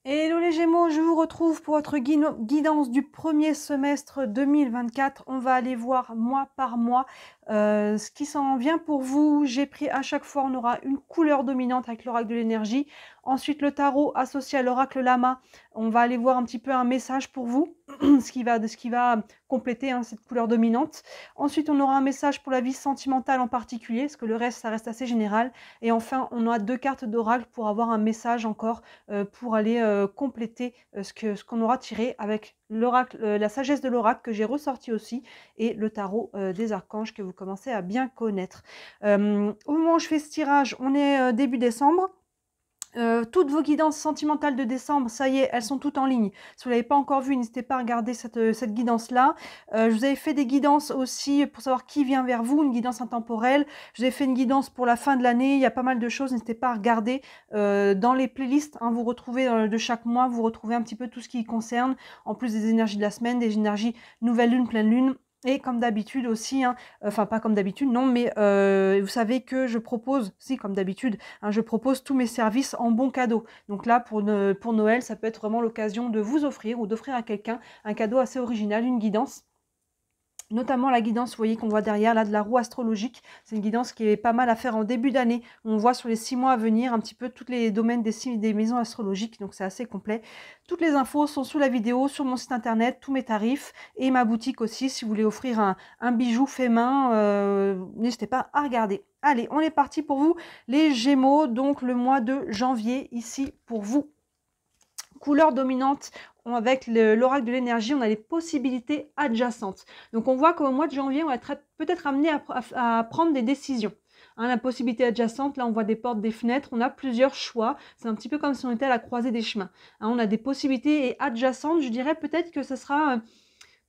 Hello les Gémeaux, je vous retrouve pour votre guidance du premier semestre 2024. On va aller voir mois par mois ce qui s'en vient pour vous. J'ai pris à chaque fois, on aura une couleur dominante avec l'oracle de l'énergie. Ensuite, le tarot associé à l'oracle lama. On va aller voir un petit peu un message pour vous, ce qui va compléter cette couleur dominante. Ensuite, on aura un message pour la vie sentimentale en particulier, parce que le reste, ça reste assez général. Et enfin, on aura deux cartes d'oracle pour avoir un message encore pour aller compléter ce qu'on aura tiré avec l'oracle, la sagesse de l'oracle que j'ai ressorti aussi, et le tarot des archanges que vous commencez à bien connaître. Au moment où je fais ce tirage, on est début décembre. Toutes vos guidances sentimentales de décembre, ça y est, elles sont toutes en ligne. Si vous ne l'avez pas encore vu, n'hésitez pas à regarder cette guidance-là. Je vous avais fait des guidances aussi pour savoir qui vient vers vous, une guidance intemporelle. Je vous ai fait une guidance pour la fin de l'année. Il y a pas mal de choses, n'hésitez pas à regarder dans les playlists. Vous retrouvez de chaque mois, vous retrouvez un petit peu tout ce qui concerne, en plus des énergies de la semaine, des énergies nouvelle lune, pleine lune. Et comme d'habitude aussi, enfin pas comme d'habitude, non, mais vous savez que je propose, si comme d'habitude, je propose tous mes services en bon cadeau. Donc là, pour Noël, ça peut être vraiment l'occasion de vous offrir ou d'offrir à quelqu'un un cadeau assez original, une guidance. Notamment la guidance, vous voyez qu'on voit derrière, là, de la roue astrologique. C'est une guidance qui est pas mal à faire en début d'année. On voit sur les 6 mois à venir un petit peu tous les domaines des maisons astrologiques, donc c'est assez complet. Toutes les infos sont sous la vidéo, sur mon site internet, tous mes tarifs et ma boutique aussi. Si vous voulez offrir un bijou fait main, n'hésitez pas à regarder. Allez, on est parti pour vous, les Gémeaux, donc le mois de janvier, ici pour vous. Couleur dominante, avec l'oracle de l'énergie, on a les possibilités adjacentes. Donc on voit qu'au mois de janvier, on va être peut-être amené à prendre des décisions. La possibilité adjacente, là on voit des portes, des fenêtres, on a plusieurs choix. C'est un petit peu comme si on était à la croisée des chemins. On a des possibilités et adjacentes, je dirais peut-être que ce sera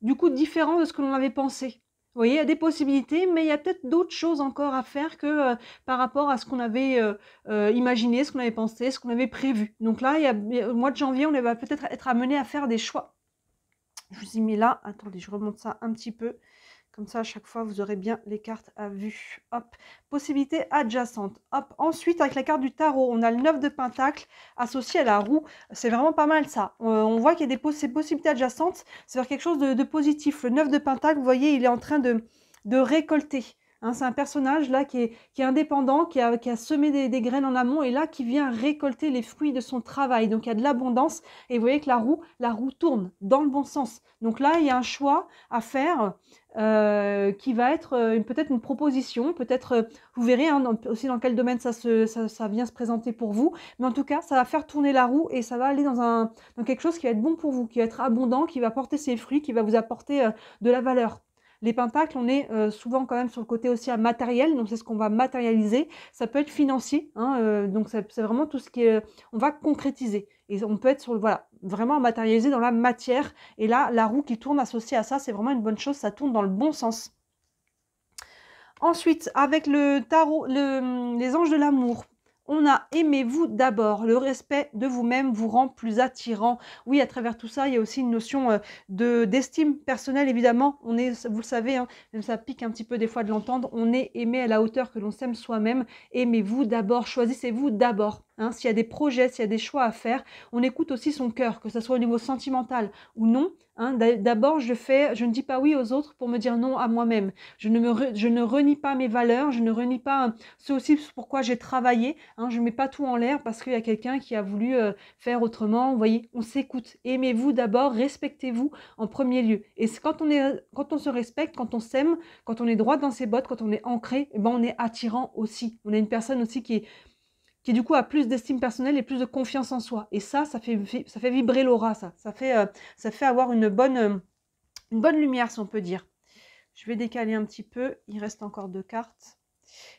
du coup différent de ce que l'on avait pensé. Vous voyez, il y a des possibilités, mais il y a peut-être d'autres choses encore à faire que par rapport à ce qu'on avait imaginé, ce qu'on avait pensé, ce qu'on avait prévu. Donc là, au mois de janvier, on va peut-être être amené à faire des choix. Je vous ai mis là, attendez, je remonte ça un petit peu. Comme ça, à chaque fois, vous aurez bien les cartes à vue. Hop, possibilité adjacente. Hop, ensuite, avec la carte du tarot, on a le 9 de Pentacle associé à la roue. C'est vraiment pas mal ça. On voit qu'il y a ces possibilités adjacentes. C'est vers quelque chose de positif. Le 9 de Pentacle, vous voyez, il est en train de récolter. C'est un personnage là qui est indépendant, qui a semé des graines en amont et là qui vient récolter les fruits de son travail. Donc il y a de l'abondance et vous voyez que la roue tourne dans le bon sens. Donc là, il y a un choix à faire qui va être peut-être une proposition, peut-être, vous verrez aussi dans quel domaine ça vient se présenter pour vous, mais en tout cas, ça va faire tourner la roue et ça va aller dans quelque chose qui va être bon pour vous, qui va être abondant, qui va porter ses fruits, qui va vous apporter de la valeur. Les pentacles, on est souvent quand même sur le côté aussi matériel, donc c'est ce qu'on va matérialiser. Ça peut être financier, donc c'est vraiment tout ce qui est... On va concrétiser. Et on peut être sur, voilà, vraiment matérialisé dans la matière. Et là, la roue qui tourne associée à ça, c'est vraiment une bonne chose, ça tourne dans le bon sens. Ensuite, avec le tarot, les anges de l'amour, on a aimez-vous d'abord. Le respect de vous-même vous rend plus attirant. Oui, à travers tout ça, il y a aussi une notion d'estime personnelle, évidemment. On est, vous le savez, même ça pique un petit peu des fois de l'entendre, on est aimé à la hauteur que l'on s'aime soi-même. Aimez-vous d'abord, choisissez-vous d'abord. S'il y a des projets, s'il y a des choix à faire, on écoute aussi son cœur, que ce soit au niveau sentimental ou non. D'abord, je ne dis pas oui aux autres pour me dire non à moi-même. Je ne renie pas mes valeurs, je ne renie pas ce aussi pourquoi j'ai travaillé. Je ne mets pas tout en l'air parce qu'il y a quelqu'un qui a voulu faire autrement. Vous voyez, on s'écoute. Aimez-vous d'abord, respectez-vous en premier lieu. Et quand on se respecte, quand on s'aime, quand on est droit dans ses bottes, quand on est ancré, on est attirant aussi. On est une personne aussi qui du coup a plus d'estime personnelle et plus de confiance en soi. Et ça fait vibrer l'aura, ça. Ça fait avoir une bonne lumière, si on peut dire. Je vais décaler un petit peu, il reste encore 2 cartes.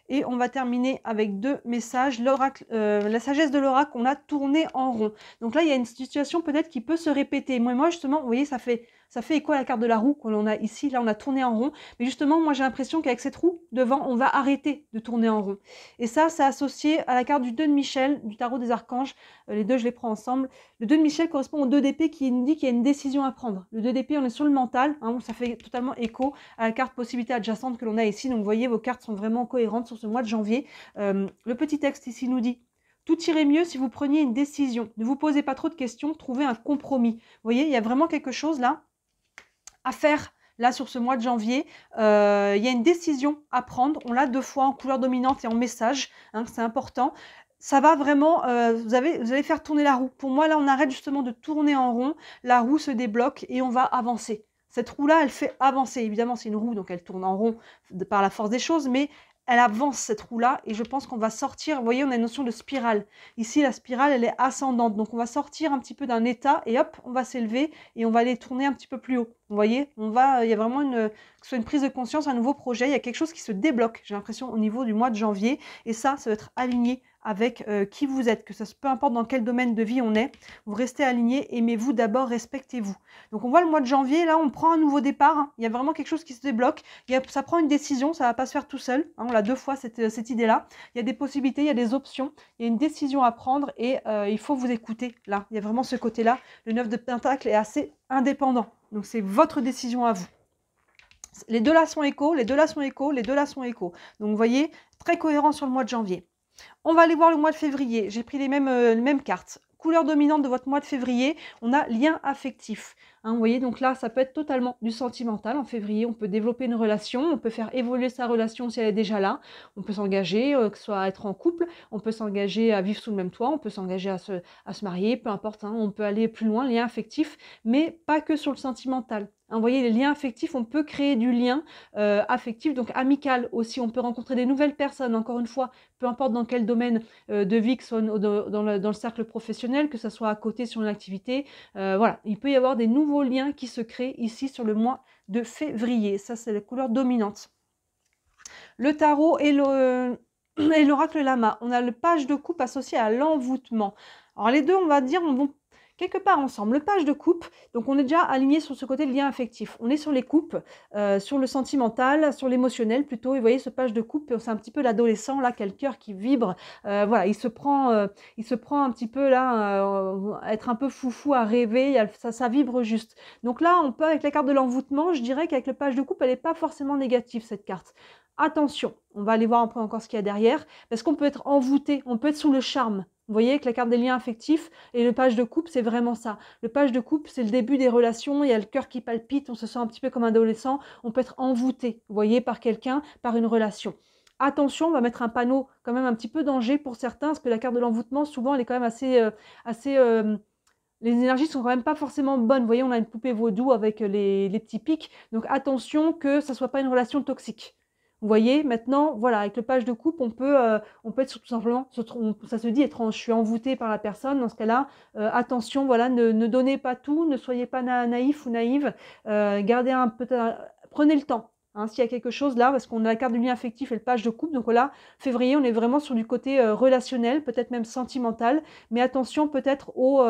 Et on va terminer avec 2 messages. La sagesse de l'oracle, on a tourné en rond. Donc là, il y a une situation peut-être qui peut se répéter. Moi justement, vous voyez, ça fait écho à la carte de la roue qu'on a ici. Là, on a tourné en rond. Mais justement, moi, j'ai l'impression qu'avec cette roue devant, on va arrêter de tourner en rond. Et ça, c'est associé à la carte du 2 de Michel, du tarot des archanges. Les deux, je les prends ensemble. Le 2 de Michel correspond au 2 d'épée qui nous dit qu'il y a une décision à prendre. Le 2 d'épée, on est sur le mental. Ça fait totalement écho à la carte possibilité adjacente que l'on a ici. Donc, vous voyez, vos cartes sont vraiment cohérentes sur ce mois de janvier. Le petit texte ici nous dit: Tout irait mieux si vous preniez une décision. Ne vous posez pas trop de questions, trouvez un compromis. Vous voyez, il y a vraiment quelque chose là à faire. Là, sur ce mois de janvier, il y a une décision à prendre. On l'a 2 fois en couleur dominante et en message, hein, c'est important. Ça va vraiment, vous allez faire tourner la roue. Pour moi, là, on arrête justement de tourner en rond. La roue se débloque et on va avancer. Cette roue-là, elle fait avancer. Évidemment, c'est une roue, donc elle tourne en rond par la force des choses, mais elle avance cette roue-là et je pense qu'on va sortir. Vous voyez, on a une notion de spirale. Ici, la spirale, elle est ascendante. Donc, on va sortir un petit peu d'un état et hop, on va s'élever et on va aller tourner un petit peu plus haut. Vous voyez, il y a vraiment que ce soit une prise de conscience, un nouveau projet. Il y a quelque chose qui se débloque, j'ai l'impression, au niveau du mois de janvier. Et ça va être aligné avec qui vous êtes, peu importe dans quel domaine de vie on est, vous restez aligné, aimez-vous d'abord, respectez-vous. Donc on voit le mois de janvier, là on prend un nouveau départ, hein. Il y a vraiment quelque chose qui se débloque, ça prend une décision, ça ne va pas se faire tout seul, hein. On l'a 2 fois cette idée-là, il y a des possibilités, il y a des options, il y a une décision à prendre et il faut vous écouter là, il y a vraiment ce côté-là, le 9 de Pentacle est assez indépendant, donc c'est votre décision à vous. Les deux là sont égaux, les deux là sont égaux, les deux là sont égaux. Donc vous voyez, très cohérent sur le mois de janvier. On va aller voir le mois de février. J'ai pris les mêmes cartes. Couleur dominante de votre mois de février, on a lien affectif. Hein, vous voyez, donc là, ça peut être totalement du sentimental. En février, on peut développer une relation, on peut faire évoluer sa relation si elle est déjà là. On peut s'engager, que ce soit à être en couple, on peut s'engager à vivre sous le même toit, on peut s'engager à se marier, peu importe, hein, on peut aller plus loin, lien affectif, mais pas que sur le sentimental. Hein, vous voyez, les liens affectifs, on peut créer du lien affectif, donc amical aussi. On peut rencontrer des nouvelles personnes, encore une fois, peu importe dans quel domaine de vie, que ce soit dans le cercle professionnel, que ce soit à côté sur une activité. Voilà, il peut y avoir des nouveaux liens qui se créent ici sur le mois de février. Ça, c'est la couleur dominante. Le tarot et l'oracle lama. On a le page de coupe associé à l'envoûtement. Alors les deux, on va dire, on va quelque part ensemble. Le page de coupe, donc on est déjà aligné sur ce côté de lien affectif. On est sur les coupes, sur le sentimental, sur l'émotionnel plutôt. Et vous voyez, ce page de coupe, c'est un petit peu l'adolescent là, qui a le cœur qui vibre. Voilà, il se prend un petit peu là, être un peu foufou, à rêver. Ça vibre juste. Donc là, on peut, avec la carte de l'envoûtement, je dirais qu'avec le page de coupe, elle n'est pas forcément négative, cette carte. Attention, on va aller voir un peu encore ce qu'il y a derrière, parce qu'on peut être envoûté, on peut être sous le charme. Vous voyez, avec la carte des liens affectifs et le page de coupe, c'est vraiment ça. Le page de coupe, c'est le début des relations, il y a le cœur qui palpite, on se sent un petit peu comme un adolescent, on peut être envoûté, vous voyez, par quelqu'un, par une relation. Attention, on va mettre un panneau quand même un petit peu danger pour certains, parce que la carte de l'envoûtement, souvent, elle est quand même les énergies sont quand même pas forcément bonnes. Vous voyez, on a une poupée vaudou avec les petits pics, donc attention que ça ne soit pas une relation toxique. Vous voyez, maintenant, voilà, avec le page de coupe, on peut être tout simplement, ça se dit, je suis envoûtée par la personne. Dans ce cas-là, attention, voilà, ne donnez pas tout, ne soyez pas naïf ou naïve, prenez le temps. Hein, s'il y a quelque chose là, parce qu'on a la carte du lien affectif et le page de coupe, donc voilà, février, on est vraiment sur du côté relationnel, peut-être même sentimental, mais attention peut-être aux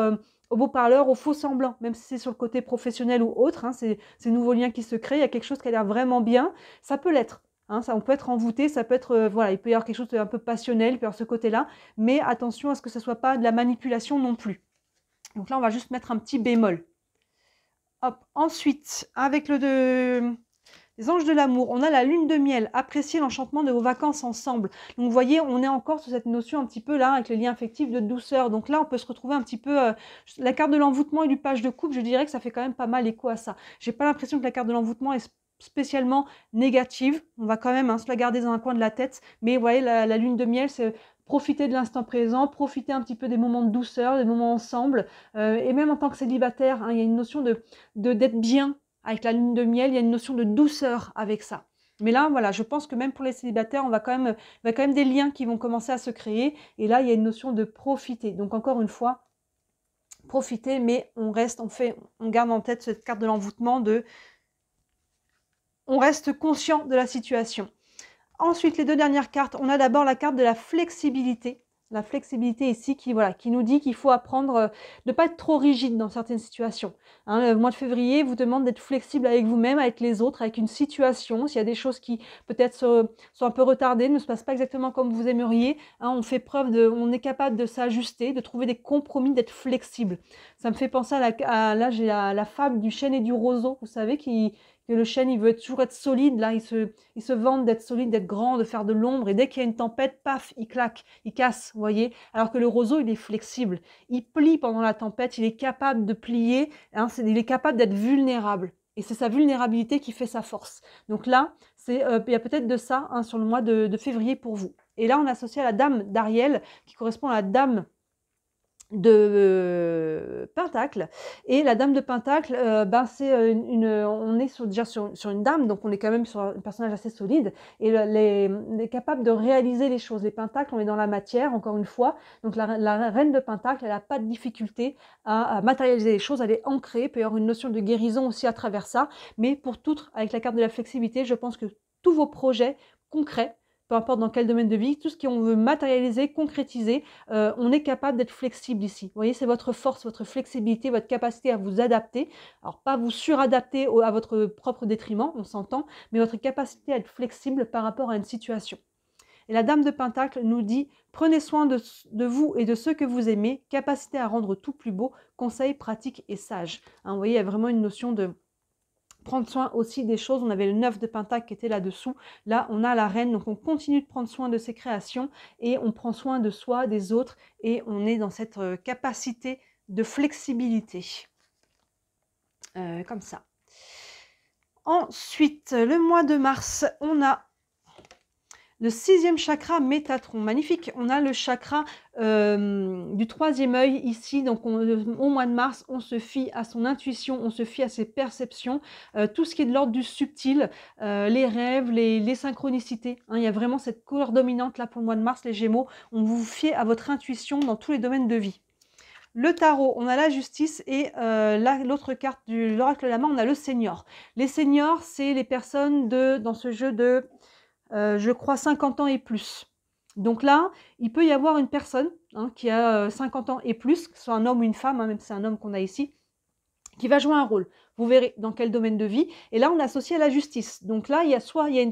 beaux parleurs, aux faux semblants, même si c'est sur le côté professionnel ou autre, hein, ces nouveaux liens qui se créent, il y a quelque chose qui a l'air vraiment bien, ça peut l'être. Hein, on peut être envoûté, ça peut être, voilà, il peut y avoir quelque chose d'un peu passionnel, il peut y avoir ce côté-là, mais attention à ce que ce ne soit pas de la manipulation non plus. Donc là, on va juste mettre un petit bémol. Hop. Ensuite, avec les anges de l'amour, on a la lune de miel, apprécier l'enchantement de vos vacances ensemble. Donc vous voyez, on est encore sur cette notion un petit peu là, avec les liens affectifs de douceur. Donc là, on peut se retrouver un petit peu, la carte de l'envoûtement et du page de coupe, je dirais que ça fait quand même pas mal écho à ça. J'ai pas l'impression que la carte de l'envoûtement est spécialement négative. On va quand même se la garder dans un coin de la tête. Mais vous voyez, la lune de miel, c'est profiter de l'instant présent, profiter un petit peu des moments de douceur, des moments ensemble. Et même en tant que célibataire, hein, il y a une notion d'être bien. Avec la lune de miel, il y a une notion de douceur avec ça. Mais là, voilà, je pense que même pour les célibataires, il y a quand même des liens qui vont commencer à se créer. Et là, il y a une notion de profiter. Donc encore une fois, profiter, mais on garde en tête cette carte de l'envoûtement on reste conscient de la situation. Ensuite, les deux dernières cartes, on a d'abord la carte de la flexibilité. La flexibilité ici qui nous dit qu'il faut apprendre de ne pas être trop rigide dans certaines situations. Hein, le mois de février vous demande d'être flexible avec vous-même, avec les autres, avec une situation. S'il y a des choses qui peut-être sont un peu retardées, ne se passent pas exactement comme vous aimeriez, hein, on est capable de s'ajuster, de trouver des compromis, d'être flexible. Ça me fait penser là j'ai la fable du chêne et du roseau, vous savez, qui que le chêne, il veut toujours être solide, là, il se vante d'être solide, d'être grand, de faire de l'ombre, et dès qu'il y a une tempête, paf, il claque, il casse, vous voyez. Alors que le roseau, il est flexible, il plie pendant la tempête, il est capable de plier, hein, il est capable d'être vulnérable. Et c'est sa vulnérabilité qui fait sa force. Donc là, il y a peut-être de ça hein, sur le mois de février pour vous. Et là, on associe à la dame d'Ariel, qui correspond à la dame de Pentacle. Et la dame de Pentacle, c'est on est déjà sur une dame, donc on est quand même sur un personnage assez solide, et elle est capable de réaliser les choses. Les Pentacles, on est dans la matière, encore une fois, donc la reine de Pentacle, elle n'a pas de difficulté à matérialiser les choses, elle est ancrée, il peut y avoir une notion de guérison aussi à travers ça, mais pour toutes, avec la carte de la flexibilité, je pense que tous vos projets concrets, peu importe dans quel domaine de vie, tout ce qu'on veut matérialiser, concrétiser, on est capable d'être flexible ici. Vous voyez, c'est votre force, votre flexibilité, votre capacité à vous adapter. Alors, pas vous suradapter à votre propre détriment, on s'entend, mais votre capacité à être flexible par rapport à une situation. Et la dame de Pentacle nous dit « Prenez soin de vous et de ceux que vous aimez, capacité à rendre tout plus beau, conseils pratiques et sages. » Hein, vous voyez, il y a vraiment une notion de prendre soin aussi des choses. On avait le 9 de Pentacle qui était là-dessous. Là, on a la reine. Donc, on continue de prendre soin de ses créations et on prend soin de soi, des autres. Et on est dans cette capacité de flexibilité. Comme ça. Ensuite, le mois de mars, on a le 6e chakra Métatron, magnifique. On a le chakra du 3e œil ici. Donc, au mois de mars, on se fie à son intuition, on se fie à ses perceptions, tout ce qui est de l'ordre du subtil, les rêves, les synchronicités. Hein, il y a vraiment cette couleur dominante là pour le mois de mars, les Gémeaux. On vous fie à votre intuition dans tous les domaines de vie. Le tarot, on a la justice et l'autre carte de l'oracle de la main, on a le senior. Les seniors, c'est les personnes dans ce jeu de... je crois 50 ans et plus. Donc là, il peut y avoir une personne hein, qui a 50 ans et plus, que ce soit un homme ou une femme, hein, même si c'est un homme qu'on a ici, qui va jouer un rôle. Vous verrez dans quel domaine de vie. Et là, on associe à la justice. Donc là, il y a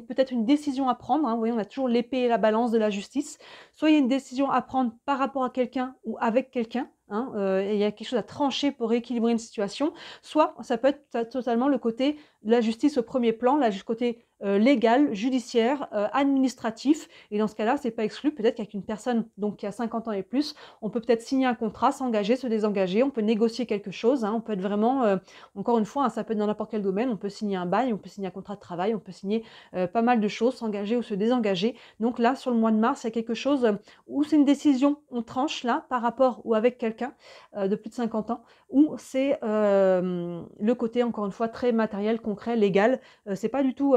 peut-être une décision à prendre. Hein. Vous voyez, on a toujours l'épée et la balance de la justice. Soit il y a une décision à prendre par rapport à quelqu'un ou avec quelqu'un. Hein, il y a quelque chose à trancher pour rééquilibrer une situation. Soit ça peut être totalement le côté de la justice au premier plan, le côté légal, judiciaire, administratif. Et dans ce cas-là, c'est pas exclu. Peut-être qu'avec une personne donc, qui a 50 ans et plus, on peut peut-être signer un contrat, s'engager, se désengager. On peut négocier quelque chose. Hein, on peut être vraiment, encore une fois, hein, ça peut être dans n'importe quel domaine. On peut signer un bail, on peut signer un contrat de travail, on peut signer pas mal de choses, s'engager ou se désengager. Donc là, sur le mois de mars, il y a quelque chose où c'est une décision, on tranche là par rapport ou avec quelqu'un de plus de 50 ans, où c'est le côté, encore une fois, très matériel, concret, légal. C'est pas du tout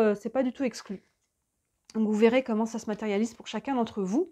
exclu. Donc vous verrez comment ça se matérialise pour chacun d'entre vous.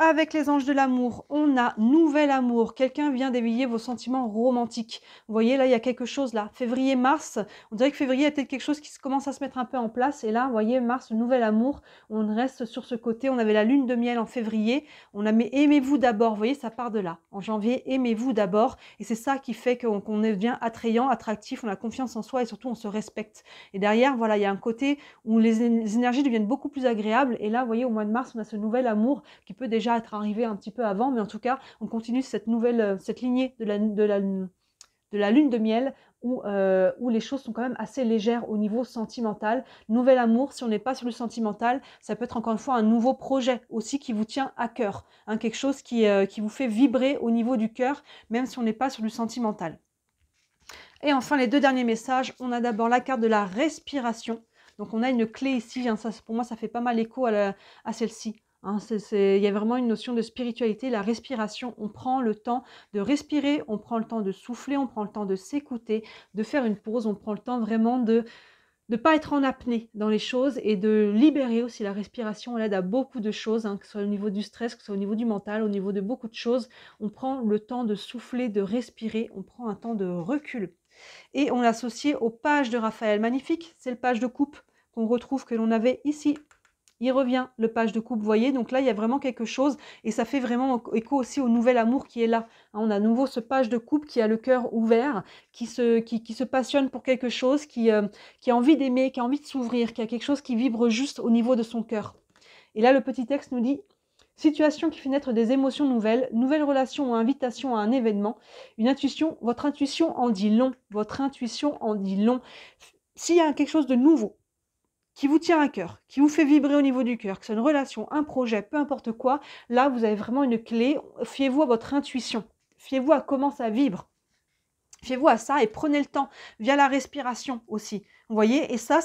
Avec les anges de l'amour, on a nouvel amour. Quelqu'un vient d'éveiller vos sentiments romantiques. Vous voyez, là, il y a quelque chose là. Février, mars, on dirait que février, il y a peut-être quelque chose qui commence à se mettre un peu en place. Et là, vous voyez, mars, nouvel amour, on reste sur ce côté. On avait la lune de miel en février. On a mis aimez-vous d'abord. Vous voyez, ça part de là. En janvier, aimez-vous d'abord. Et c'est ça qui fait qu'on devient attrayant, attractif. On a confiance en soi et surtout, on se respecte. Et derrière, voilà, il y a un côté où les énergies deviennent beaucoup plus agréables. Et là, vous voyez, au mois de mars, on a ce nouvel amour qui peut déjà être arrivé un petit peu avant, mais en tout cas, on continue cette lignée de la lune de miel où les choses sont quand même assez légères au niveau sentimental. Nouvel amour, si on n'est pas sur le sentimental, ça peut être encore une fois un nouveau projet aussi qui vous tient à cœur, hein, quelque chose qui vous fait vibrer au niveau du cœur, même si on n'est pas sur le sentimental. Et enfin, les deux derniers messages, on a d'abord la carte de la respiration. Donc on a une clé ici, hein, ça, pour moi ça fait pas mal écho à celle-ci. Hein, il y a vraiment une notion de spiritualité, la respiration, on prend le temps de respirer, on prend le temps de souffler, on prend le temps de s'écouter, de faire une pause, on prend le temps vraiment de ne pas être en apnée dans les choses et de libérer aussi la respiration. Elle aide à beaucoup de choses, hein, que ce soit au niveau du stress, que ce soit au niveau du mental, au niveau de beaucoup de choses. On prend le temps de souffler, de respirer, on prend un temps de recul. Et on l'associe au page de Raphaël. Magnifique, c'est le page de coupe qu'on retrouve, que l'on avait ici. Il revient, le page de coupe, vous voyez, donc là, il y a vraiment quelque chose, et ça fait vraiment écho aussi au nouvel amour qui est là. Hein, on a à nouveau ce page de coupe qui a le cœur ouvert, qui se passionne pour quelque chose, qui a envie d'aimer, qui a envie de s'ouvrir, qui a quelque chose qui vibre juste au niveau de son cœur. Et là, le petit texte nous dit « Situation qui fait naître des émotions nouvelles, nouvelle relation ou invitation à un événement, une intuition, votre intuition en dit long, votre intuition en dit long. » s'il y a quelque chose de nouveau qui vous tient à cœur, qui vous fait vibrer au niveau du cœur, que c'est une relation, un projet, peu importe quoi, là, vous avez vraiment une clé. Fiez-vous à votre intuition. Fiez-vous à comment ça vibre. Fiez-vous à ça et prenez le temps via la respiration aussi. Vous voyez, et ça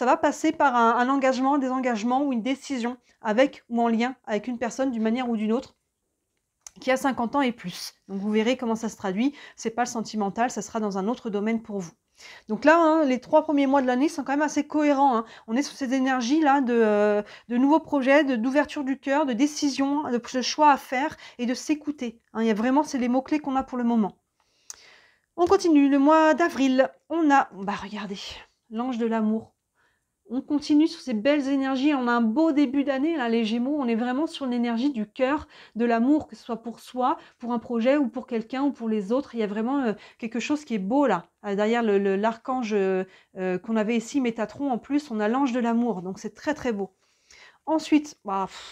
va passer par un engagement, un désengagement ou une décision avec ou en lien avec une personne d'une manière ou d'une autre qui a 50 ans et plus. Donc vous verrez comment ça se traduit. C'est pas le sentimental, ça sera dans un autre domaine pour vous. Donc là, hein, les 3 premiers mois de l'année sont quand même assez cohérents. Hein. On est sur ces énergies-là de nouveaux projets, d'ouverture du cœur, de décisions, de choix à faire et de s'écouter. Hein. Il y a vraiment, c'est les mots-clés qu'on a pour le moment. On continue, le mois d'avril, on a, regardez, l'ange de l'amour. On continue sur ces belles énergies, on a un beau début d'année, là, les Gémeaux, on est vraiment sur l'énergie du cœur, de l'amour, que ce soit pour soi, pour un projet ou pour quelqu'un ou pour les autres. Il y a vraiment quelque chose qui est beau là. Derrière l'archange qu'on avait ici, Métatron, en plus, on a l'ange de l'amour, donc c'est très très beau. Ensuite,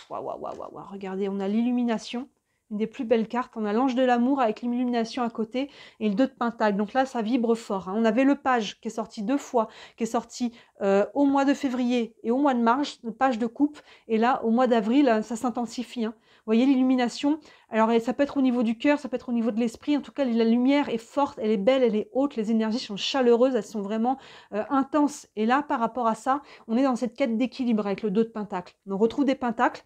regardez, on a l'illumination. Une des plus belles cartes, on a l'ange de l'amour avec l'illumination à côté et le 2 de pentacle. Donc là, ça vibre fort. Hein. On avait le page qui est sorti 2 fois, qui est sorti au mois de février et au mois de mars, le page de coupe. Et là, au mois d'avril, ça s'intensifie. Hein. Vous voyez l'illumination. Alors, ça peut être au niveau du cœur, ça peut être au niveau de l'esprit. En tout cas, la lumière est forte, elle est belle, elle est haute. Les énergies sont chaleureuses, elles sont vraiment intenses. Et là, par rapport à ça, on est dans cette quête d'équilibre avec le 2 de pentacle. On retrouve des pentacles.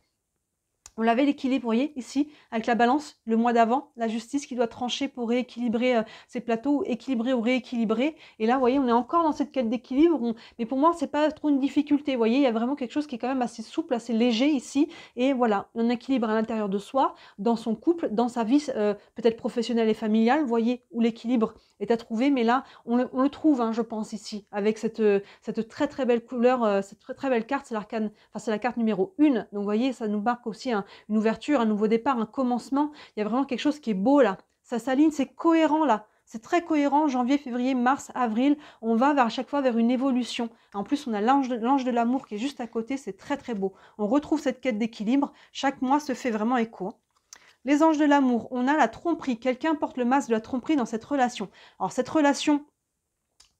On l'avait l'équilibre, vous voyez, ici, avec la balance, le mois d'avant, la justice qui doit trancher pour rééquilibrer ces plateaux, équilibrer ou rééquilibrer. Et là, vous voyez, on est encore dans cette quête d'équilibre. Mais pour moi, c'est pas trop une difficulté. Vous voyez, il y a vraiment quelque chose qui est quand même assez souple, assez léger ici. Et voilà, un équilibre à l'intérieur de soi, dans son couple, dans sa vie peut-être professionnelle et familiale, vous voyez, où l'équilibre est à trouver. Mais là, on le trouve, hein, je pense, ici, avec cette très très belle couleur, cette très très belle carte. C'est l'arcane, enfin, c'est la carte numéro 1. Donc, vous voyez, ça nous marque aussi une ouverture, un nouveau départ, un commencement. Il y a vraiment quelque chose qui est beau là. Ça s'aligne, c'est cohérent là. C'est très cohérent, janvier, février, mars, avril. On va à chaque fois vers une évolution. En plus, on a l'ange de l'amour qui est juste à côté. C'est très très beau. On retrouve cette quête d'équilibre. Chaque mois se fait vraiment écho. Les anges de l'amour, on a la tromperie. Quelqu'un porte le masque de la tromperie dans cette relation. Alors cette relation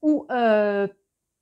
où...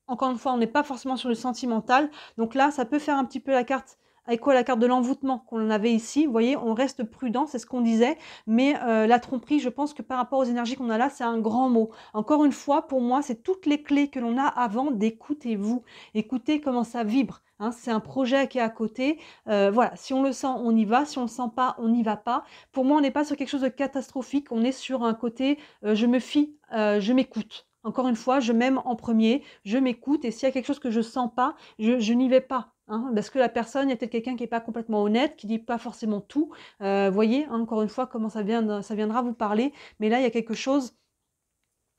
encore une fois, on n'est pas forcément sur le sentimental. Donc là, ça peut faire un petit peu la carte écho à la carte de l'envoûtement qu'on avait ici. Vous voyez, on reste prudent, c'est ce qu'on disait. Mais la tromperie, je pense que par rapport aux énergies qu'on a là, c'est un grand mot. Encore une fois, pour moi, c'est toutes les clés que l'on a avant d'écoutez-vous. Écoutez comment ça vibre. Hein, c'est un projet qui est à côté. Voilà, si on le sent, on y va. Si on ne le sent pas, on n'y va pas. Pour moi, on n'est pas sur quelque chose de catastrophique. On est sur un côté, je me fie, je m'écoute. Encore une fois, je m'aime en premier, je m'écoute et s'il y a quelque chose que je sens pas, je n'y vais pas. Hein, parce que la personne, il y a peut-être quelqu'un qui n'est pas complètement honnête, qui dit pas forcément tout. Voyez, hein, encore une fois, comment ça viendra vous parler. Mais là, il y a quelque chose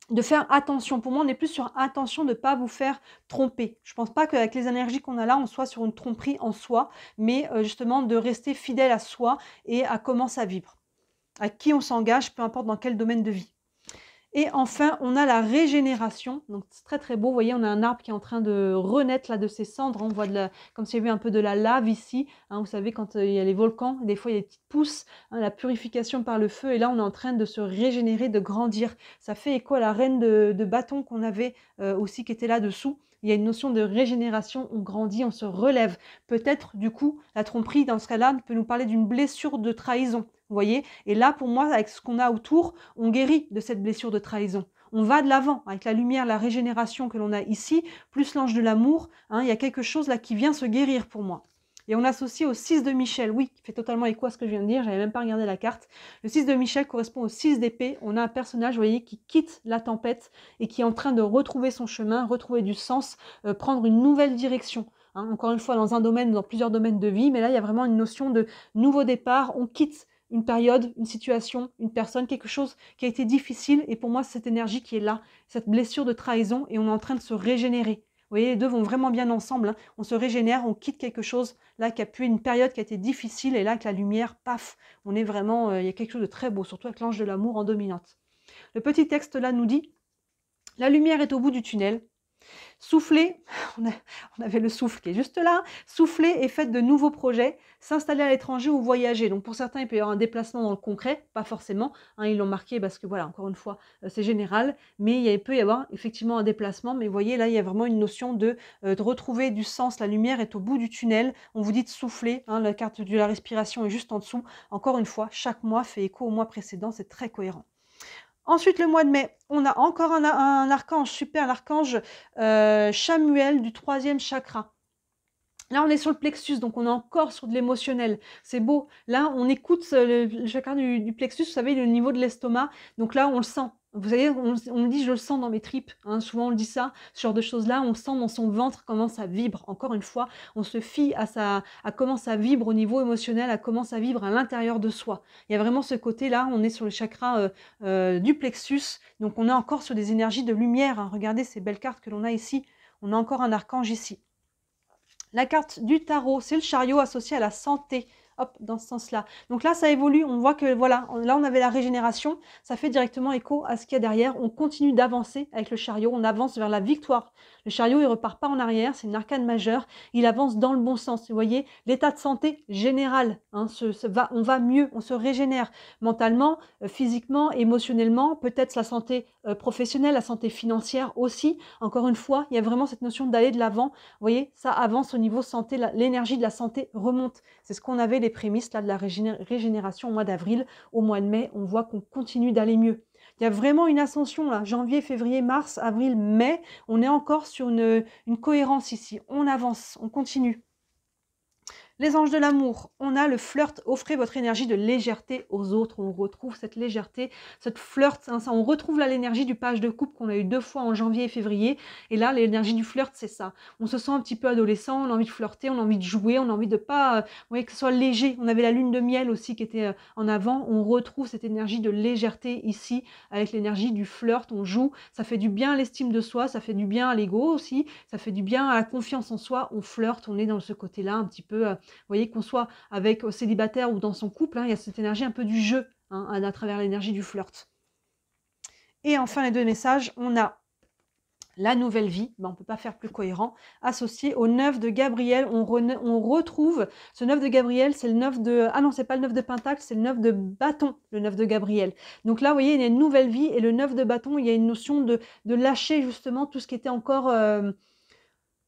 de faire attention. Pour moi, on est plus sur attention de ne pas vous faire tromper. Je ne pense pas qu'avec les énergies qu'on a là, on soit sur une tromperie en soi, mais justement de rester fidèle à soi et à comment ça vibre. À qui on s'engage, peu importe dans quel domaine de vie. Et enfin, on a la régénération. Donc, c'est très, très beau. Vous voyez, on a un arbre qui est en train de renaître là, de ses cendres. On voit comme s'il y avait un peu de la lave ici. Hein, vous savez, quand il y a les volcans, des fois, il y a des petites pousses, hein, la purification par le feu. Et là, on est en train de se régénérer, de grandir. Ça fait écho à la reine de bâton qu'on avait aussi, qui était là-dessous. Il y a une notion de régénération. On grandit, on se relève. Peut-être, du coup, la tromperie, dans ce cas-là, peut nous parler d'une blessure de trahison. Vous voyez, et là, pour moi, avec ce qu'on a autour, on guérit de cette blessure de trahison. On va de l'avant avec la lumière, la régénération que l'on a ici, plus l'ange de l'amour. Hein, il y a quelque chose là qui vient se guérir pour moi. Et on associe au 6 de Michel, oui, qui fait totalement écho à ce que je viens de dire, j'avais même pas regardé la carte. Le 6 de Michel correspond au 6 d'épée. On a un personnage, vous voyez, qui quitte la tempête et qui est en train de retrouver son chemin, retrouver du sens, prendre une nouvelle direction. Hein, encore une fois, dans un domaine, dans plusieurs domaines de vie, mais là, il y a vraiment une notion de nouveau départ. On quitte une période, une situation, une personne, quelque chose qui a été difficile. Et pour moi, c'est cette énergie qui est là, cette blessure de trahison, et on est en train de se régénérer. Vous voyez, les deux vont vraiment bien ensemble. Hein. On se régénère, on quitte quelque chose là qui a pu une période qui a été difficile, et là, avec la lumière, paf, on est vraiment, il y a quelque chose de très beau, surtout avec l'ange de l'amour en dominante. Le petit texte là nous dit « La lumière est au bout du tunnel. Soufflez, on avait le souffle qui est juste là, soufflez et faites de nouveaux projets, s'installer à l'étranger ou voyager. Donc pour certains, il peut y avoir un déplacement dans le concret, pas forcément, hein, ils l'ont marqué parce que voilà, encore une fois, c'est général, mais il peut y avoir effectivement un déplacement, mais vous voyez, là, il y a vraiment une notion de retrouver du sens, la lumière est au bout du tunnel, on vous dit de souffler, hein, la carte de la respiration est juste en dessous. Encore une fois, chaque mois fait écho au mois précédent, c'est très cohérent. Ensuite, le mois de mai, on a encore un archange, super, l'archange Chamuel du 3e chakra. Là, on est sur le plexus, donc on est encore sur de l'émotionnel. C'est beau. Là, on écoute le chakra du plexus, vous savez, le niveau de l'estomac. Donc là, on le sent. Vous savez, on me dit, je le sens dans mes tripes. Hein. Souvent, on le dit ça, ce genre de choses-là. On sent dans son ventre comment ça vibre. Encore une fois, on se fie à comment ça vibre au niveau émotionnel, à comment ça vibre à l'intérieur de soi. Il y a vraiment ce côté-là. On est sur le chakra du plexus. Donc, on est encore sur des énergies de lumière. Hein. Regardez ces belles cartes que l'on a ici. On a encore un archange ici. La carte du tarot, c'est le chariot associé à la santé. Hop, dans ce sens-là. Donc là, ça évolue. On voit que, voilà, là, on avait la régénération. Ça fait directement écho à ce qu'il y a derrière. On continue d'avancer avec le chariot. On avance vers la victoire. Le chariot, il ne repart pas en arrière. C'est une arcane majeure. Il avance dans le bon sens. Vous voyez, l'état de santé général, hein, on va mieux. On se régénère mentalement, physiquement, émotionnellement. Peut-être la santé professionnelle, la santé financière aussi. Encore une fois, il y a vraiment cette notion d'aller de l'avant. Vous voyez, ça avance au niveau santé. L'énergie de la santé remonte. C'est ce qu'on avait les prémices là, de la régénération au mois d'avril. Au mois de mai, on voit qu'on continue d'aller mieux. Il y a vraiment une ascension là, janvier, février, mars, avril, mai. On est encore sur une cohérence ici. On avance, on continue. Les anges de l'amour, on a le flirt, offrez votre énergie de légèreté aux autres. On retrouve cette légèreté, cette flirt, hein, ça, on retrouve là l'énergie du page de coupe qu'on a eu 2 fois en janvier et février. Et là, l'énergie du flirt, c'est ça. On se sent un petit peu adolescent, on a envie de flirter, on a envie de jouer, on a envie de pas, vous voyez, que ce soit léger. On avait la lune de miel aussi qui était en avant. On retrouve cette énergie de légèreté ici, avec l'énergie du flirt. On joue, ça fait du bien à l'estime de soi, ça fait du bien à l'ego aussi, ça fait du bien à la confiance en soi. On flirte, on est dans ce côté-là un petit peu... Vous voyez, qu'on soit avec célibataire ou dans son couple, hein, il y a cette énergie un peu du jeu, hein, à travers l'énergie du flirt. Et enfin, les 2 messages, on a la nouvelle vie, ben, on ne peut pas faire plus cohérent, associé au 9 de Gabriel. On retrouve ce 9 de Gabriel, c'est le 9 de... Ah non, c'est pas le 9 de Pentacle, c'est le 9 de bâton, le 9 de Gabriel. Donc là, vous voyez, il y a une nouvelle vie, et le 9 de bâton, il y a une notion de lâcher justement tout ce qui était encore...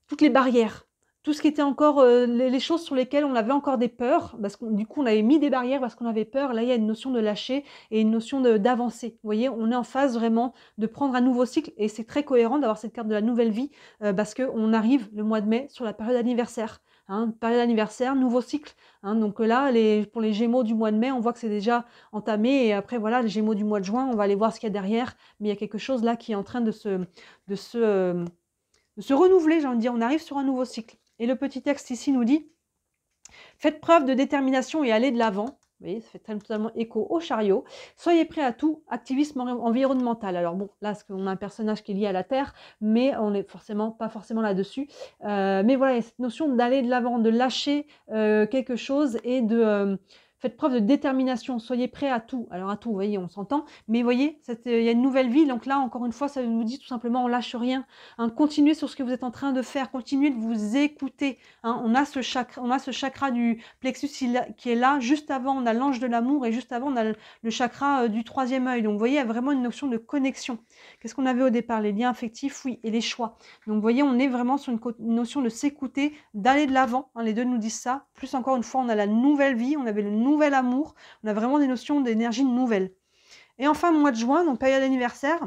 toutes les barrières. Tout ce qui était encore les choses sur lesquelles on avait encore des peurs, parce que du coup on avait mis des barrières parce qu'on avait peur. Là il y a une notion de lâcher et une notion d'avancer. Vous voyez, on est en phase vraiment de prendre un nouveau cycle, et c'est très cohérent d'avoir cette carte de la nouvelle vie parce qu'on arrive le mois de mai sur la période anniversaire. Hein, période anniversaire, nouveau cycle. Hein, donc là, pour les Gémeaux du mois de mai, on voit que c'est déjà entamé, et après voilà, les Gémeaux du mois de juin, on va aller voir ce qu'il y a derrière, mais il y a quelque chose là qui est en train de se renouveler, j'ai envie de dire. On arrive sur un nouveau cycle. Et le petit texte ici nous dit « Faites preuve de détermination et allez de l'avant ». Vous voyez, ça fait totalement écho au chariot. Soyez prêts à tout, activisme environnemental. Alors bon, là, on a un personnage qui est lié à la Terre, mais on n'est pas forcément là-dessus. Mais voilà, il y a cette notion d'aller de l'avant, de lâcher quelque chose, et de... faites preuve de détermination, soyez prêts à tout. Alors à tout, vous voyez, on s'entend. Mais vous voyez, il y a une nouvelle vie. Donc là, encore une fois, ça nous dit tout simplement, on lâche rien. Hein, continuez sur ce que vous êtes en train de faire. Continuez de vous écouter. Hein, on a ce chakra du plexus qui est là. Juste avant, on a l'ange de l'amour, et juste avant, on a le chakra du 3e œil. Donc vous voyez, il y a vraiment une notion de connexion. Qu'est-ce qu'on avait au départ? Les liens affectifs, oui, et les choix. Donc vous voyez, on est vraiment sur une notion de s'écouter, d'aller de l'avant. Hein, les deux nous disent ça. Plus encore une fois, on a la nouvelle vie, on avait le nouvel amour, on a vraiment des notions d'énergie nouvelle. Et enfin, mois de juin, donc période anniversaire,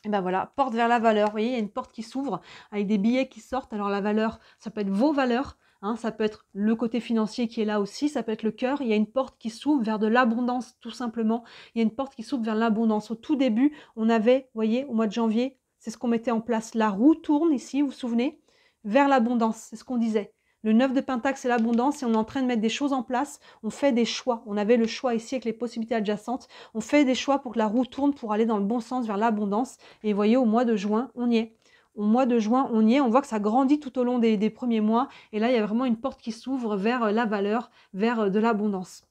et ben voilà, porte vers la valeur. Vous voyez, il y a une porte qui s'ouvre avec des billets qui sortent. Alors la valeur, ça peut être vos valeurs, hein, ça peut être le côté financier qui est là aussi, ça peut être le cœur. Il y a une porte qui s'ouvre vers de l'abondance, tout simplement. Il y a une porte qui s'ouvre vers l'abondance. Au tout début, on avait, vous voyez, au mois de janvier, c'est ce qu'on mettait en place. La roue tourne ici, vous vous souvenez, vers l'abondance, c'est ce qu'on disait. Le 9 de Pentacle, c'est l'abondance, et on est en train de mettre des choses en place. On fait des choix. On avait le choix ici avec les possibilités adjacentes. On fait des choix pour que la roue tourne, pour aller dans le bon sens vers l'abondance. Et vous voyez, au mois de juin, on y est. Au mois de juin, on y est. On voit que ça grandit tout au long des premiers mois. Et là, il y a vraiment une porte qui s'ouvre vers la valeur, vers de l'abondance.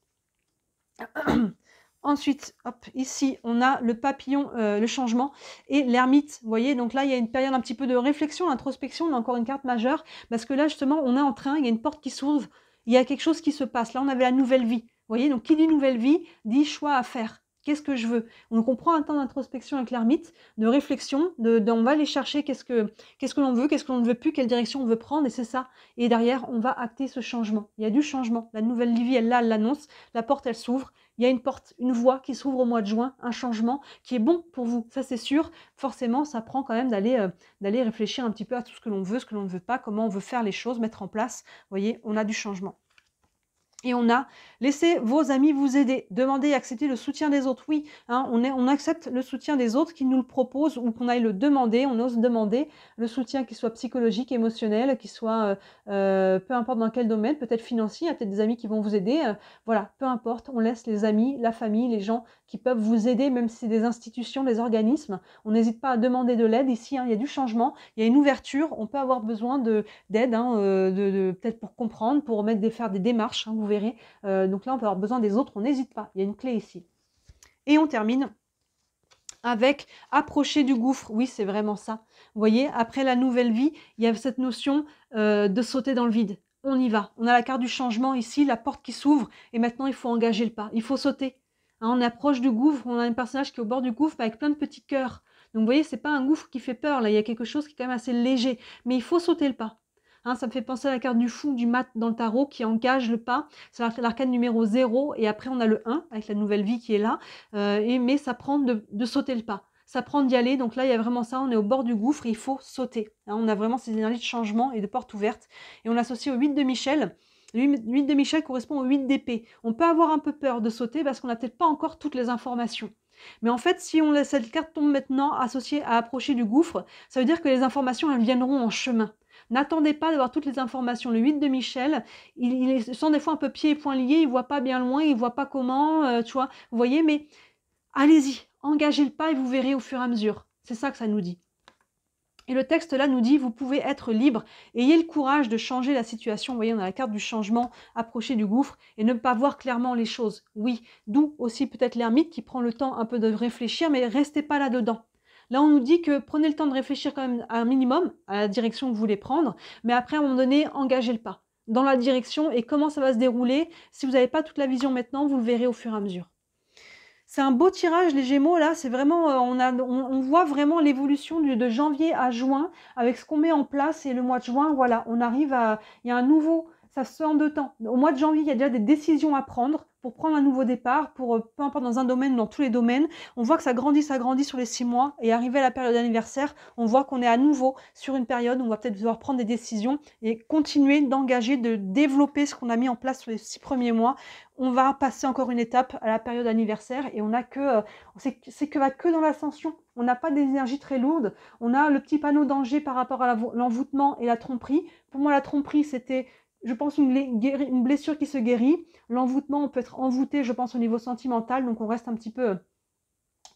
Ensuite, hop, ici, on a le papillon, le changement et l'ermite. Vous voyez, donc là, il y a une période un petit peu de réflexion, d'introspection. On a encore une carte majeure parce que là, justement, on est en train, il y a une porte qui s'ouvre, il y a quelque chose qui se passe. Là, on avait la nouvelle vie. Vous voyez, donc qui dit nouvelle vie, dit choix à faire. Qu'est-ce que je veux? Donc on prend un temps d'introspection avec l'ermite, de réflexion, on va aller chercher qu'est-ce que l'on veut, qu'est-ce que l'on ne veut plus, quelle direction on veut prendre, et c'est ça. Et derrière, on va acter ce changement. Il y a du changement. La nouvelle vie, elle là, elle l'annonce. La porte, elle s'ouvre. Il y a une porte, une voie qui s'ouvre au mois de juin, un changement qui est bon pour vous, ça c'est sûr. Forcément, ça prend quand même d'aller réfléchir un petit peu à tout ce que l'on veut, ce que l'on ne veut pas, comment on veut faire les choses, mettre en place. Vous voyez, on a du changement. Et on a laissé vos amis vous aider, demander et accepter le soutien des autres. Oui, hein, on accepte le soutien des autres qui nous le proposent ou qu'on aille le demander, on ose demander le soutien qui soit psychologique, émotionnel, qui soit peu importe dans quel domaine, peut-être financier, il y a peut-être des amis qui vont vous aider. Voilà, peu importe, on laisse les amis, la famille, les gens qui peuvent vous aider, même si c'est des institutions, des organismes. On n'hésite pas à demander de l'aide ici, hein, il y a du changement, il y a une ouverture, on peut avoir besoin d'aide, hein, peut-être pour comprendre, pour faire des démarches, hein, vous verrez. Donc là, on peut avoir besoin des autres, on n'hésite pas. Il y a une clé ici. Et on termine avec approcher du gouffre. Oui, c'est vraiment ça. Vous voyez, après la nouvelle vie, il y a cette notion de sauter dans le vide. On y va. On a la carte du changement ici, la porte qui s'ouvre. Et maintenant, il faut engager le pas. Il faut sauter. Hein, on approche du gouffre. On a un personnage qui est au bord du gouffre avec plein de petits cœurs. Donc, vous voyez, c'est pas un gouffre qui fait peur. Là, il y a quelque chose qui est quand même assez léger. Mais il faut sauter le pas. Hein, ça me fait penser à la carte du fou du mat dans le tarot qui engage le pas. C'est l'arcane numéro 0 et après on a le 1 avec la nouvelle vie qui est là. Mais ça prend de sauter le pas. Ça prend d'y aller. Donc là, il y a vraiment ça. On est au bord du gouffre, il faut sauter. Hein, on a vraiment ces énergies de changement et de porte ouverte. Et on l'associe au 8 de Michel. Le 8 de Michel correspond au 8 d'épée. On peut avoir un peu peur de sauter parce qu'on n'a peut-être pas encore toutes les informations. Mais en fait, si on laisse cette carte tombe maintenant associée à approcher du gouffre, ça veut dire que les informations, elles viendront en chemin. N'attendez pas d'avoir toutes les informations. Le 8 de Michel, il sent des fois un peu pieds et poings liés, il ne voit pas bien loin, il ne voit pas comment, tu vois. Vous voyez, mais allez-y, engagez le pas et vous verrez au fur et à mesure. C'est ça que ça nous dit. Et le texte là nous dit, vous pouvez être libre, ayez le courage de changer la situation. Vous voyez, on a la carte du changement, approcher du gouffre et ne pas voir clairement les choses. Oui, d'où aussi peut-être l'ermite qui prend le temps un peu de réfléchir, mais restez pas là-dedans. Là, on nous dit que prenez le temps de réfléchir quand même un minimum à la direction que vous voulez prendre, mais après, à un moment donné, engagez le pas dans la direction et comment ça va se dérouler. Si vous n'avez pas toute la vision maintenant, vous le verrez au fur et à mesure. C'est un beau tirage, les Gémeaux, là, c'est vraiment, on voit vraiment l'évolution de janvier à juin, avec ce qu'on met en place, et le mois de juin, voilà, il y a un nouveau, ça se fait en 2 temps. Au mois de janvier, il y a déjà des décisions à prendre, pour prendre un nouveau départ, peu importe dans un domaine ou dans tous les domaines. On voit que ça grandit sur les 6 mois, et arrivé à la période d'anniversaire, on voit qu'on est à nouveau sur une période où on va peut-être devoir prendre des décisions, et continuer d'engager, de développer ce qu'on a mis en place sur les 6 premiers mois. On va passer encore une étape à la période anniversaire et on a c'est que dans l'ascension. On n'a pas d'énergie très lourde. On a le petit panneau danger par rapport à l'envoûtement et la tromperie. Pour moi, la tromperie, c'était, je pense, une blessure qui se guérit. L'envoûtement, on peut être envoûté, je pense, au niveau sentimental. Donc, on reste un petit peu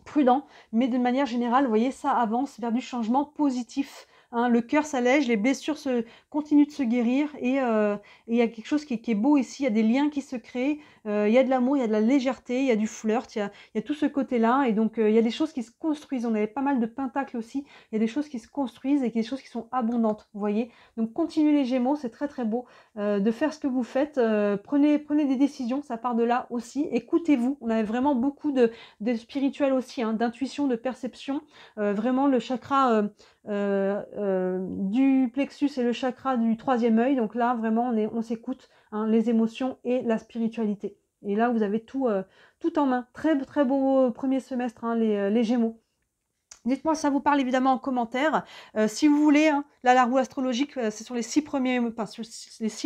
prudent. Mais de manière générale, vous voyez, ça avance vers du changement positif. Hein, le cœur s'allège, les blessures continuent de se guérir et il y a quelque chose qui est beau ici, il y a des liens qui se créent, il y a de l'amour, il y a de la légèreté, il y a du flirt, il y a tout ce côté-là et donc il y a des choses qui se construisent. On avait pas mal de pentacles aussi, il y a des choses qui se construisent et des choses qui sont abondantes, vous voyez. Donc continuez les Gémeaux, c'est très très beau de faire ce que vous faites, prenez des décisions, ça part de là aussi, écoutez-vous, on avait vraiment beaucoup de spirituel aussi, hein, d'intuition, de perception, vraiment le chakra du plexus et le chakra du 3e œil. Donc là, vraiment, on s'écoute, hein, les émotions et la spiritualité. Et là, vous avez tout en main. Très, très beau premier semestre, hein, les Gémeaux. Dites-moi si ça vous parle évidemment en commentaire. Si vous voulez, hein, là la roue astrologique, c'est sur les 6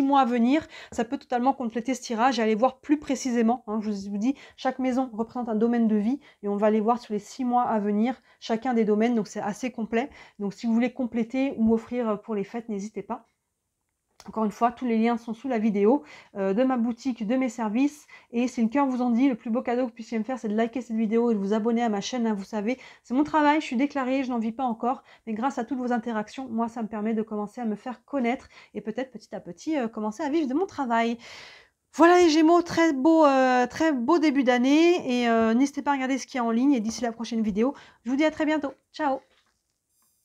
mois à venir. Ça peut totalement compléter ce tirage et aller voir plus précisément. Hein, je vous dis, chaque maison représente un domaine de vie et on va aller voir sur les 6 mois à venir chacun des domaines. Donc c'est assez complet. Donc si vous voulez compléter ou m'offrir pour les fêtes, n'hésitez pas. Encore une fois, tous les liens sont sous la vidéo de ma boutique, de mes services. Et si le cœur vous en dit, le plus beau cadeau que vous puissiez me faire, c'est de liker cette vidéo et de vous abonner à ma chaîne. Hein, vous savez, c'est mon travail, je suis déclarée, je n'en vis pas encore. Mais grâce à toutes vos interactions, moi, ça me permet de commencer à me faire connaître et peut-être petit à petit commencer à vivre de mon travail. Voilà les Gémeaux, très beau début d'année et n'hésitez pas à regarder ce qu'il y a en ligne et d'ici la prochaine vidéo, je vous dis à très bientôt. Ciao!